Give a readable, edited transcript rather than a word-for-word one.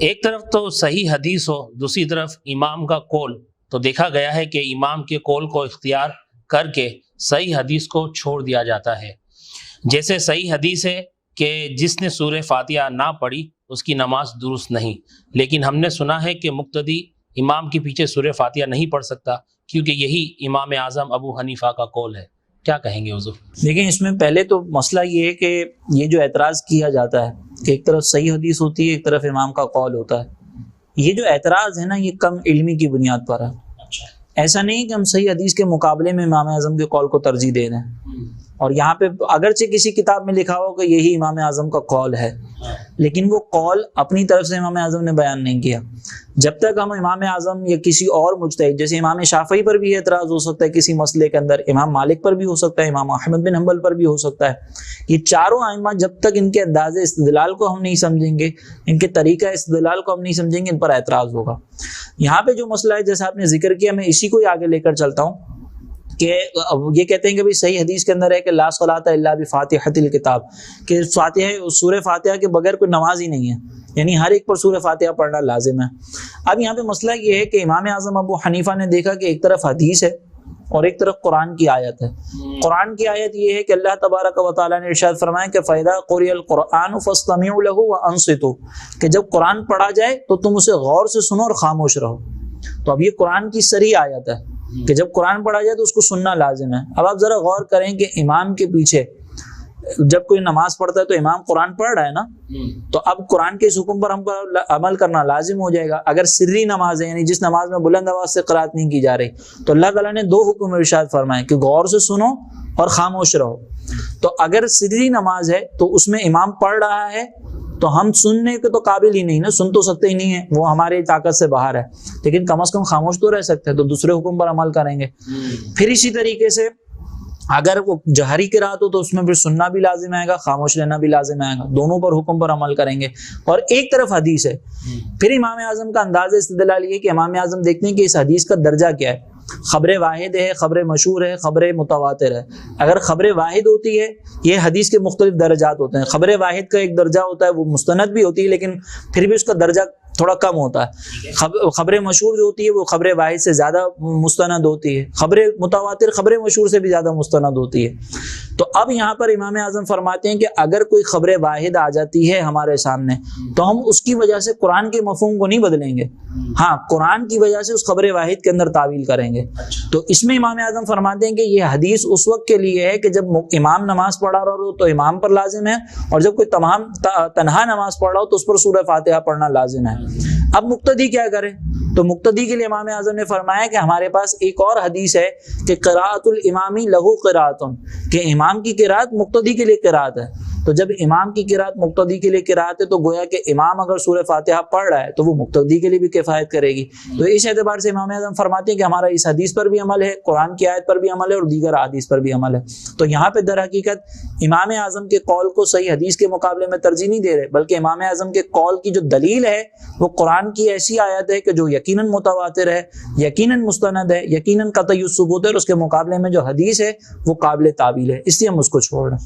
ایک طرف تو صحیح حدیث ہو، دوسری طرف امام کا قول، تو دیکھا گیا ہے کہ امام کے قول کو اختیار کر کے صحیح حدیث کو چھوڑ دیا جاتا ہے۔ جیسے صحیح حدیث ہے کہ جس نے سورہ فاتحہ نہ پڑھی اس کی نماز درست نہیں، لیکن ہم نے سنا ہے کہ مقتدی امام کے پیچھے سورہ فاتحہ نہیں پڑھ سکتا، کیونکہ یہی امام اعظم ابو حنیفہ کا قول ہے۔ کیا کہیں گے حضور؟ لیکن اس میں پہلے تو مسئلہ یہ ہے کہ یہ جو اعتراض کیا جاتا ہے کہ ایک طرف صحیح حدیث ہوتی ہے، ایک طرف امام کا قول ہوتا ہے، یہ جو اعتراض ہے نا، یہ کم علمی کی بنیاد پر ہے۔ ایسا نہیں کہ ہم صحیح حدیث کے مقابلے میں امام اعظم کے قول کو ترجیح دے دیں، اور یہاں پہ اگرچہ کسی کتاب میں لکھا ہو کہ یہی امام اعظم کا قول ہے، لیکن وہ قول اپنی طرف سے امام اعظم نے بیان نہیں کیا۔ جب تک ہم امام اعظم یا کسی اور مجتہد، جیسے امام شافعی پر بھی اعتراض ہو سکتا ہے کسی مسئلے کے اندر، امام مالک پر بھی ہو سکتا ہے، امام احمد بن حنبل پر بھی ہو سکتا ہے، یہ چاروں ائمہ جب تک ان کے انداز استدلال کو ہم نہیں سمجھیں گے، ان کے طریقہ استدلال کو ہم نہیں سمجھیں گے، ان پر اعتراض ہوگا۔ یہاں پہ جو مسئلہ ہے جیسا آپ نے ذکر کیا، میں اسی کو ہی آگے لے کر چلتا ہوں کہ یہ کہتے ہیں کہ بھئی صحیح حدیث کے اندر ہے کہ لا صلاۃ الا بفاتحۃ الکتاب، کہ فاتحہ سورہ فاتحہ کے بغیر کوئی نماز ہی نہیں ہے، یعنی ہر ایک پر سورہ فاتحہ پڑھنا لازم ہے۔ اب یہاں پہ مسئلہ یہ ہے کہ امام اعظم ابو حنیفہ نے دیکھا کہ ایک طرف حدیث ہے اور ایک طرف قرآن کی آیت ہے۔ قرآن کی آیت یہ ہے کہ اللہ تبارک و تعالیٰ نے ارشاد فرمایا کہ فَإِذَا قُرِئَ الْقُرْآنُ فَاسْتَمِعُوا لَهُ وَأَنصِتُوا، کہ جب قرآن پڑھا جائے تو تم اسے غور سے سنو اور خاموش رہو۔ تو اب یہ قرآن کی صریح آیت ہے کہ جب قرآن پڑھا جائے تو اس کو سننا لازم ہے۔ اب آپ ذرا غور کریں کہ امام کے پیچھے جب کوئی نماز پڑھتا ہے تو امام قرآن پڑھ رہا ہے نا، تو اب قرآن کے اس حکم پر ہم پر عمل کرنا لازم ہو جائے گا۔ اگر سری نماز ہے، یعنی جس نماز میں بلند آواز سے قرات نہیں کی جا رہی، تو اللہ تعالیٰ نے دو حکم ارشاد فرمائے کہ غور سے سنو اور خاموش رہو۔ تو اگر سری نماز ہے تو اس میں امام پڑھ رہا ہے تو ہم سننے کے تو قابل ہی نہیں نا، سن تو سکتے ہی نہیں ہیں، وہ ہماری طاقت سے باہر ہے، لیکن کم از کم خاموش تو رہ سکتے ہیں، تو دوسرے حکم پر عمل کریں گے۔ پھر اسی طریقے سے اگر وہ جہری قرات ہو تو اس میں پھر سننا بھی لازم آئے گا، خاموش رہنا بھی لازم آئے گا، دونوں پر حکم پر عمل کریں گے۔ اور ایک طرف حدیث ہے، پھر امام اعظم کا انداز استدلال یہ کہ امام اعظم دیکھتے ہیں کہ اس حدیث کا درجہ کیا ہے، خبر واحد ہے، خبر مشہور ہے، خبر متواتر ہے۔ اگر خبر واحد ہوتی ہے، یہ حدیث کے مختلف درجات ہوتے ہیں، خبر واحد کا ایک درجہ ہوتا ہے وہ مستند بھی ہوتی ہے، لیکن پھر بھی اس کا درجہ تھوڑا کم ہوتا ہے۔ خبر مشہور جو ہوتی ہے وہ خبر واحد سے زیادہ مستند ہوتی ہے، خبر متواتر خبر مشہور سے بھی زیادہ مستند ہوتی ہے۔ تو اب یہاں پر امام اعظم فرماتے ہیں کہ اگر کوئی خبر واحد آ جاتی ہے ہمارے سامنے تو ہم اس کی وجہ سے قرآن کے مفہوم کو نہیں بدلیں گے، ہاں قرآن کی وجہ سے اس خبر واحد کے اندر تعویل کریں گے۔ تو اس میں امام اعظم فرماتے ہیں کہ یہ حدیث اس وقت کے لیے ہے کہ جب امام نماز پڑھا رہا ہو تو امام پر لازم ہے، اور جب کوئی تنہا نماز پڑھ رہا ہو تو اس پر سورہ فاتحہ پڑھنا لازم ہے۔ اب مقتدی کیا کرے؟ تو مقتدی کے لیے امام اعظم نے فرمایا کہ ہمارے پاس ایک اور حدیث ہے کہ قراءۃ الامامی لہو قراءۃ، کہ امام کی قراءت مقتدی کے لیے قراءت ہے۔ تو جب امام کی قراءت مقتدی کے لیے قراءت ہے تو گویا کہ امام اگر سورہ فاتحہ پڑھ رہا ہے تو وہ مقتدی کے لیے بھی کفایت کرے گی۔ تو اس اعتبار سے امام اعظم فرماتے ہیں کہ ہمارا اس حدیث پر بھی عمل ہے، قرآن کی آیت پر بھی عمل ہے، اور دیگر احادیث پر بھی عمل ہے۔ تو یہاں پہ در حقیقت امام اعظم کے قول کو صحیح حدیث کے مقابلے میں ترجیح نہیں دے رہے، بلکہ امام اعظم کے قول کی جو دلیل ہے وہ قرآن کی ایسی آیت ہے کہ جو یقیناً متواتر ہے، یقیناً مستند ہے، یقیناً قطعی الثبوت ہے، اور اس کے مقابلے میں جو حدیث ہے وہ قابل تعویل ہے، اس لیے ہم اس کو چھوڑ رہے ہیں۔